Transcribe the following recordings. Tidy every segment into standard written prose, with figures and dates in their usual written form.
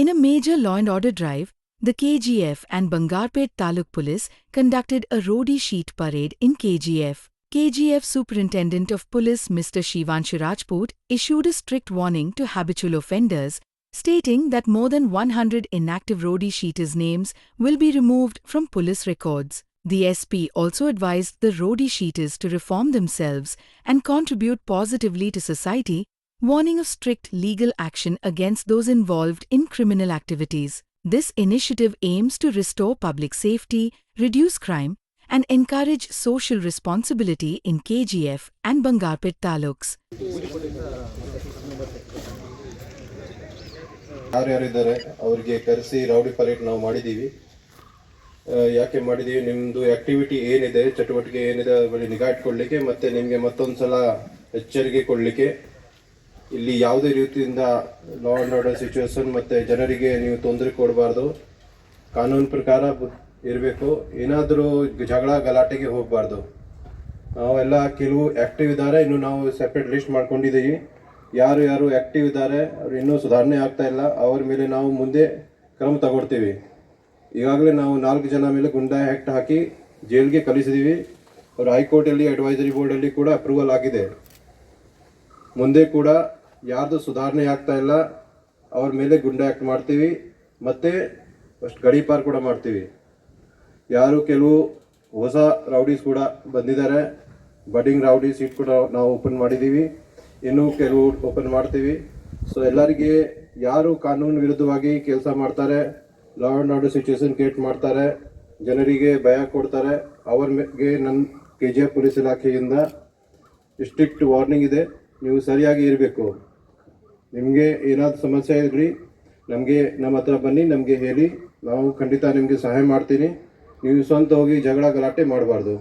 In a major law and order drive, the KGF and Bangarpet Taluk Police conducted a roadie sheet parade in KGF. KGF Superintendent of Police Mr. Shivanshu Rajput issued a strict warning to habitual offenders, stating that more than 100 inactive roadie sheeters' names will be removed from police records. The SP also advised the roadie sheeters to reform themselves and contribute positively to society, warning of strict legal action against those involved in criminal activities. This initiative aims to restore public safety, reduce crime, and encourage social responsibility in KGF and Bangarpet taluks. ಯಾರ್ಯಾರಿದ್ದಾರೆ ಅವರಿಗೆ ಕರೆಸಿ rowdy parade ನಾವು ಮಾಡಿದ್ದೀವಿ. ಯಾಕೆ ಮಾಡಿದ್ದೀವಿ, ನಿಮ್ಮದು activity ಏನಿದೆ, ಚಟುವಟಿಕೆ ಏನಿದೆ ಅದ್ರ ಬಗ್ಗೆ ನಿಗಾ ಇಟ್ಕೊಳ್ಳಿಕ್ಕೆ ಮತ್ತು ನಿಮಗೆ ಮತ್ತೊಂದು ಸಲ ಎಚ್ಚರಿಕೆ ಕೊಡಲಿಕ್ಕೆ. ಇಲ್ಲಿ ಯಾವುದೇ ರೀತಿಯಿಂದ ಲಾ ಆ್ಯಂಡ್ ಆರ್ಡರ್ ಸಿಚುವೇಶನ್ ಮತ್ತು ಜನರಿಗೆ ನೀವು ತೊಂದರೆ ಕೊಡಬಾರ್ದು, ಕಾನೂನು ಪ್ರಕಾರ ಇರಬೇಕು. ಏನಾದರೂ ಜಗಳ ಗಲಾಟೆಗೆ ಹೋಗಬಾರ್ದು. ನಾವೆಲ್ಲ ಕೆಲವು ಆ್ಯಕ್ಟಿವ್ ಇದ್ದಾರೆ, ಇನ್ನು ನಾವು ಸೆಪ್ರೇಟ್ ಲಿಸ್ಟ್ ಮಾಡ್ಕೊಂಡಿದ್ದೀವಿ. ಯಾರು ಯಾರು ಆ್ಯಕ್ಟಿವ್ ಇದ್ದಾರೆ ಅವ್ರು ಇನ್ನೂ ಸುಧಾರಣೆ ಆಗ್ತಾ ಇಲ್ಲ, ಅವ್ರ ಮೇಲೆ ನಾವು ಮುಂದೆ ಕ್ರಮ ತಗೊಳ್ತೀವಿ. ಈಗಾಗಲೇ ನಾವು 4 ಜನ ಮೇಲೆ ಗುಂಡಾ ಆ್ಯಕ್ಟ್ ಹಾಕಿ ಜೈಲಿಗೆ ಕಳಿಸಿದ್ದೀವಿ. ಅವರು ಹೈಕೋರ್ಟಲ್ಲಿ ಅಡ್ವೈಸರಿ ಬೋರ್ಡಲ್ಲಿ ಕೂಡ ಅಪ್ರೂವಲ್ ಆಗಿದೆ. ಮುಂದೆ ಕೂಡ ಯಾರ್ದು ಸುಧಾರಣೆ ಆಗ್ತಾ ಇಲ್ಲ ಅವ್ರ ಮೇಲೆ ಗುಂಡಾ ಆ್ಯಕ್ಟ್ ಮಾಡ್ತೀವಿ, ಮತ್ತು ಫಸ್ಟ್ ಗಡೀಪಾರ್ ಕೂಡ ಮಾಡ್ತೀವಿ. ಯಾರು ಕೆಲವು ಹೊಸ ರೌಡೀಸ್ ಕೂಡ ಬಂದಿದ್ದಾರೆ, ಬಡ್ಡಿಂಗ್ ರೌಡಿ ಸೀಟ್ ಕೂಡ ನಾವು ಓಪನ್ ಮಾಡಿದ್ದೀವಿ, ಇನ್ನೂ ಕೆಲವು ಓಪನ್ ಮಾಡ್ತೀವಿ. ಸೊ ಎಲ್ಲರಿಗೆ ಯಾರು ಕಾನೂನು ವಿರುದ್ಧವಾಗಿ ಕೆಲಸ ಮಾಡ್ತಾರೆ, law and order situation create ಮಾಡ್ತಾರೆ, ಜನರಿಗೆ ಭಯ ಕೊಡ್ತಾರೆ, ಅವ್ರಿಗೆ ನನ್ನ KGF ಪೊಲೀಸ್ ಇಲಾಖೆಯಿಂದ ಸ್ಟ್ರಿಕ್ಟ್ ವಾರ್ನಿಂಗ್ ಇದೆ. ನೀವು ಸರಿಯಾಗಿ ಇರಬೇಕು. ನಿಮಗೆ ಏನಾದರೂ ಸಮಸ್ಯೆ ಇರಲಿ ನಮ್ಮ ಹತ್ರ ಬನ್ನಿ, ನಮಗೆ ಹೇಳಿ, ನಾವು ಖಂಡಿತ ನಿಮಗೆ ಸಹಾಯ ಮಾಡ್ತೀನಿ. ನೀವು ಸ್ವಂತ ಹೋಗಿ ಜಗಳ ಗಲಾಟೆ ಮಾಡಬಾರ್ದು.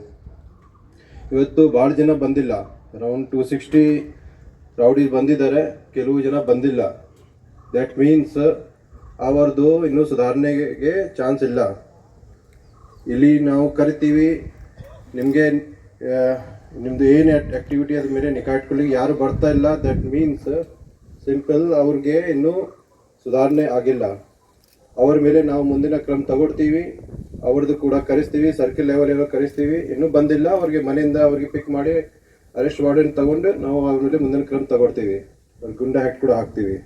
ಇವತ್ತು ಭಾಳ ಜನ ಬಂದಿಲ್ಲ, ಅರೌಂಡ್ 260 ರೌಡೀಸ್ ಬಂದಿದ್ದಾರೆ, ಕೆಲವು ಜನ ಬಂದಿಲ್ಲ. ದ್ಯಾಟ್ ಮೀನ್ಸ್ ಅವರದು ಇನ್ನೂ ಸುಧಾರಣೆಗೆ ಚಾನ್ಸ್ ಇಲ್ಲ. ಇಲ್ಲಿ ನಾವು ಕರಿತೀವಿ, ನಿಮ್ಮದು ಏನು ಆ್ಯಕ್ಟಿವಿಟಿ ಅದ್ರ ಮೇಲೆ ನಿಗಾ ಇಟ್ಕೊಳ್ಳಿಕ್ಕೆ ಯಾರು ಬರ್ತಾ ಇಲ್ಲ. ದಟ್ ಮೀನ್ಸ್ ಸಿಂಪಲ್ ಅವ್ರಿಗೆ ಇನ್ನೂ ಸುಧಾರಣೆ ಆಗಿಲ್ಲ. ಅವ್ರ ಮೇಲೆ ನಾವು ಮುಂದಿನ ಕ್ರಮ ತಗೊಳ್ತೀವಿ. ಅವ್ರದ್ದು ಕೂಡ ಕರೆಸ್ತೀವಿ, ಸರ್ಕಲ್ ಲೆವೆಲ್ ಕರೆಸ್ತೀವಿ. ಇನ್ನೂ ಬಂದಿಲ್ಲ ಅವ್ರಿಗೆ ಮನೆಯಿಂದ ಅವ್ರಿಗೆ ಪಿಕ್ ಮಾಡಿ ಅರೆಸ್ಟ್ ವಾರೆಂಟ್ ತಗೊಂಡು ನಾವು ಅವ್ರ ಮೇಲೆ ಮುಂದಿನ ಕ್ರಮ ತಗೊಳ್ತೀವಿ. ಅವ್ರಿಗೆ ಗುಂಡಾ ಆ್ಯಕ್ಟ್ ಕೂಡ ಹಾಕ್ತೀವಿ.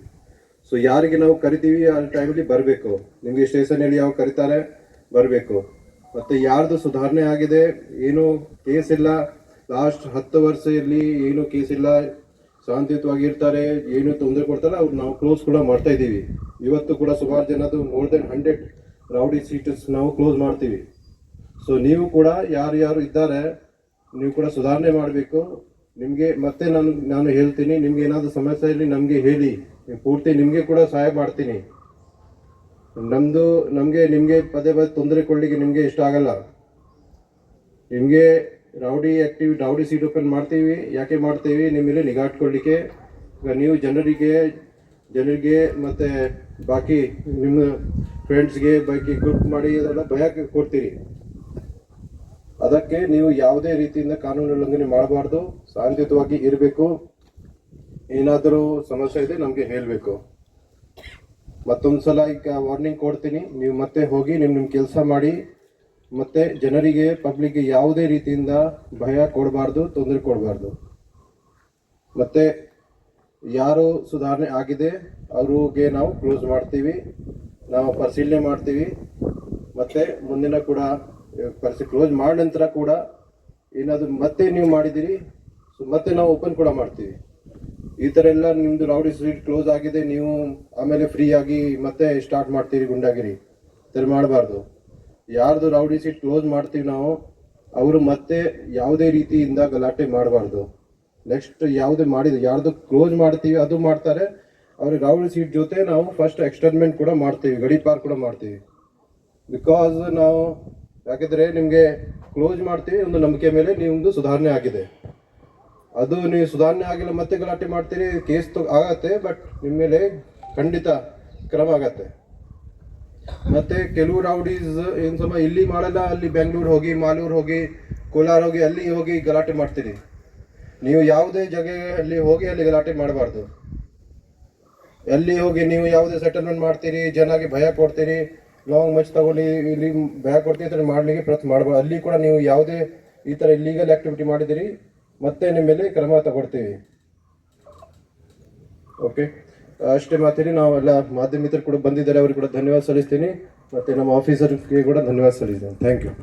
ಸೊ ಯಾರಿಗೆ ನಾವು ಕರಿತೀವಿ ಆ ಟೈಮಲ್ಲಿ ಬರಬೇಕು. ನಿಮಗೆ ಸ್ಟೇಷನಲ್ಲಿ ಯಾವ ಕರಿತಾರೆ ಬರಬೇಕು. ಮತ್ತು ಯಾರ್ದು ಸುಧಾರಣೆ ಆಗಿದೆ, ಏನೂ ಕೇಸ್ ಇಲ್ಲ, ಲಾಸ್ಟ್ 10 ವರ್ಷ ಇರಲಿ ಏನೂ ಕೇಸ್ ಇಲ್ಲ, ಶಾಂತಿಯುತವಾಗಿ ಇರ್ತಾರೆ, ಏನೂ ತೊಂದರೆ ಕೊಡ್ತಾರೆ, ಅವ್ರು ನಾವು ಕ್ಲೋಸ್ ಕೂಡ ಮಾಡ್ತಾ ಇದ್ದೀವಿ. ಇವತ್ತು ಕೂಡ ಸುಮಾರು ಜನದು ಮೋರ್ ದೆನ್ 100 ರೌಡಿ ಸೀಟರ್ಸ್ ನಾವು ಕ್ಲೋಸ್ ಮಾಡ್ತೀವಿ. ಸೊ ನೀವು ಕೂಡ ಯಾರು ಇದ್ದಾರೆ ನೀವು ಕೂಡ ಸುಧಾರಣೆ ಮಾಡಬೇಕು. ನಿಮಗೆ ಮತ್ತೆ ನಾನು ಹೇಳ್ತೀನಿ, ನಿಮ್ಗೆ ಏನಾದರೂ ಸಮಸ್ಯೆ ಇರಲಿ ನಮಗೆ ಹೇಳಿ, ಪೂರ್ತಿ ನಿಮಗೆ ಕೂಡ ಸಹಾಯ ಮಾಡ್ತೀನಿ. ನಿಮಗೆ ಪದೇ ತೊಂದರೆ ಕೊಡಲಿಕ್ಕೆ ನಿಮಗೆ ಇಷ್ಟ ಆಗಲ್ಲ. ನಿಮಗೆ ರೌಡಿ ಸೀಟ್ ಓಪನ್ ಮಾಡ್ತೀವಿ. ಯಾಕೆ ಮಾಡ್ತೀವಿ, ನಿಮ್ಮ ಮೇಲೆ ನಿಗಾ ಇಟ್ಕೊಳ್ಳಿಕ್ಕೆ. ಈಗ ನೀವು ಜನರಿಗೆ ಮತ್ತು ಬಾಕಿ ನಿಮ್ಮ ಫ್ರೆಂಡ್ಸ್ಗೆ ಬಾಕಿ ಗ್ರೂಪ್ ಮಾಡಿ ಅದೆಲ್ಲ ಭಯ ಕೊಡ್ತೀರಿ. ಅದಕ್ಕೆ ನೀವು ಯಾವುದೇ ರೀತಿಯಿಂದ ಕಾನೂನು ಉಲ್ಲಂಘನೆ ಮಾಡಬಾರ್ದು, ಶಾಂತಿಯುತವಾಗಿ ಇರಬೇಕು. ಏನಾದರೂ ಸಮಸ್ಯೆ ಇದೆ ನಮಗೆ ಹೇಳಬೇಕು. ಮತ್ತೊಂದು ಸಲ ಈಗ ವಾರ್ನಿಂಗ್ ಕೊಡ್ತೀನಿ, ನೀವು ಮತ್ತೆ ಹೋಗಿ ನಿಮ್ಮ ಕೆಲಸ ಮಾಡಿ. ಮತ್ತು ಜನರಿಗೆ ಪಬ್ಲಿಕ್ಗೆ ಯಾವುದೇ ರೀತಿಯಿಂದ ಭಯ ಕೊಡಬಾರ್ದು, ತೊಂದರೆ ಕೊಡಬಾರ್ದು. ಮತ್ತು ಯಾರು ಸುಧಾರಣೆ ಆಗಿದೆ ಅವ್ರಿಗೆ ನಾವು ಕ್ಲೋಸ್ ಮಾಡ್ತೀವಿ, ನಾವು ಪರಿಶೀಲನೆ ಮಾಡ್ತೀವಿ. ಮತ್ತು ಮುಂದಿನ ಕೂಡ ಕ್ಲೋಸ್ ಮಾಡಿದ ನಂತರ ಕೂಡ ಏನಾದರೂ ಮತ್ತೆ ನೀವು ಮಾಡಿದ್ದೀರಿ ಮತ್ತೆ ನಾವು ಓಪನ್ ಕೂಡ ಮಾಡ್ತೀವಿ. ಈ ಥರ ಎಲ್ಲ ನಿಮ್ಮದು ರೌಡಿ ಸೀಟ್ ಕ್ಲೋಸ್ ಆಗಿದೆ, ನೀವು ಆಮೇಲೆ ಫ್ರೀ ಆಗಿ ಮತ್ತೆ ಸ್ಟಾರ್ಟ್ ಮಾಡ್ತೀರಿ ಗುಂಡಾಗಿರಿ, ಥರ ಮಾಡಬಾರ್ದು. ಯಾರ್ದು ರೌಡಿ ಸೀಟ್ ಕ್ಲೋಸ್ ಮಾಡ್ತೀವಿ ನಾವು, ಅವರು ಮತ್ತೆ ಯಾವುದೇ ರೀತಿಯಿಂದ ಗಲಾಟೆ ಮಾಡಬಾರ್ದು. ನೆಕ್ಸ್ಟ್ ಯಾರ್ದು ಕ್ಲೋಸ್ ಮಾಡ್ತೀವಿ ಅದು ಮಾಡ್ತಾರೆ, ಅವ್ರಿಗೆ ರೌಡಿ ಸೀಟ್ ಜೊತೆ ನಾವು ಫಸ್ಟ್ ಎಕ್ಸ್ಟರ್ಮೆಂಟ್ ಕೂಡ ಮಾಡ್ತೀವಿ, ಗಡೀಪಾರ್ ಕೂಡ ಮಾಡ್ತೀವಿ. ಬಿಕಾಸ್ ನಾವು ಯಾಕೆಂದರೆ ನಿಮಗೆ ಕ್ಲೋಸ್ ಮಾಡ್ತೀವಿ ಒಂದು ನಂಬಿಕೆ ಮೇಲೆ ನಿಮ್ಮದು ಸುಧಾರಣೆ ಆಗಿದೆ. ಅದು ನೀವು ಸುಧಾರಣೆ ಆಗಿಲ್ಲ ಮತ್ತೆ ಗಲಾಟೆ ಮಾಡ್ತೀರಿ, ಕೇಸ್ ಆಗತ್ತೆ, ಬಟ್ ನಿಮ್ಮ ಮೇಲೆ ಖಂಡಿತ ಕ್ರಮ ಆಗತ್ತೆ. ಮತ್ತು ಕೆಲವು ರೌಡೀಸ್ ಏನು ಇಲ್ಲಿ ಮಾಡಲ್ಲ, ಅಲ್ಲಿ ಬೆಂಗಳೂರು ಹೋಗಿ, ಮಾಲೂರು ಹೋಗಿ, ಕೋಲಾರ ಹೋಗಿ, ಅಲ್ಲಿ ಹೋಗಿ ಗಲಾಟೆ ಮಾಡ್ತೀರಿ. ನೀವು ಯಾವುದೇ ಜಾಗದಲ್ಲಿ ಹೋಗಿ ಅಲ್ಲಿ ಗಲಾಟೆ ಮಾಡಬಾರ್ದು. ಎಲ್ಲಿ ಹೋಗಿ ನೀವು ಯಾವುದೇ ಸೆಟಲ್ಮೆಂಟ್ ಮಾಡ್ತೀರಿ, ಜನಗೆ ಭಯ ಕೊಡ್ತೀರಿ, ಲಾಂಗ್ ಮಚ್ ತಗೊಳ್ಳಿ, ಇಲ್ಲಿ ಭಯ ಕೊಡ್ತೀರಿ ಅಂತ ಮಾಡಲಿಕ್ಕೆ ಪ್ರಯತ್ನ ಮಾಡಬಾರ್ದು. ಅಲ್ಲಿ ಕೂಡ ನೀವು ಯಾವುದೇ ಈ ಥರ ಇಲ್ಲೀಗಲ್ ಆ್ಯಕ್ಟಿವಿಟಿ ಮಾಡಿದಿರಿ ಮತ್ತೆ ನಿಮ್ಮ ಮೇಲೆ ಕ್ರಮ ತಗೊಳ್ತೀವಿ. ಓಕೆ, ಅಷ್ಟೇ ಮಾತಿರಿ. ನಾವೆಲ್ಲ ಮಾಧ್ಯಮ ಮಿತ್ರರು ಕೂಡ ಬಂದಿದ್ದಾರೆ, ಅವ್ರಿಗೆ ಕೂಡ ಧನ್ಯವಾದ ಸಲ್ಲಿಸ್ತೀನಿ, ಮತ್ತು ನಮ್ಮ ಆಫೀಸರ್ಗೆ ಕೂಡ ಧನ್ಯವಾದ ಸಲ್ಲಿಸ್ತೀನಿ. Thank you.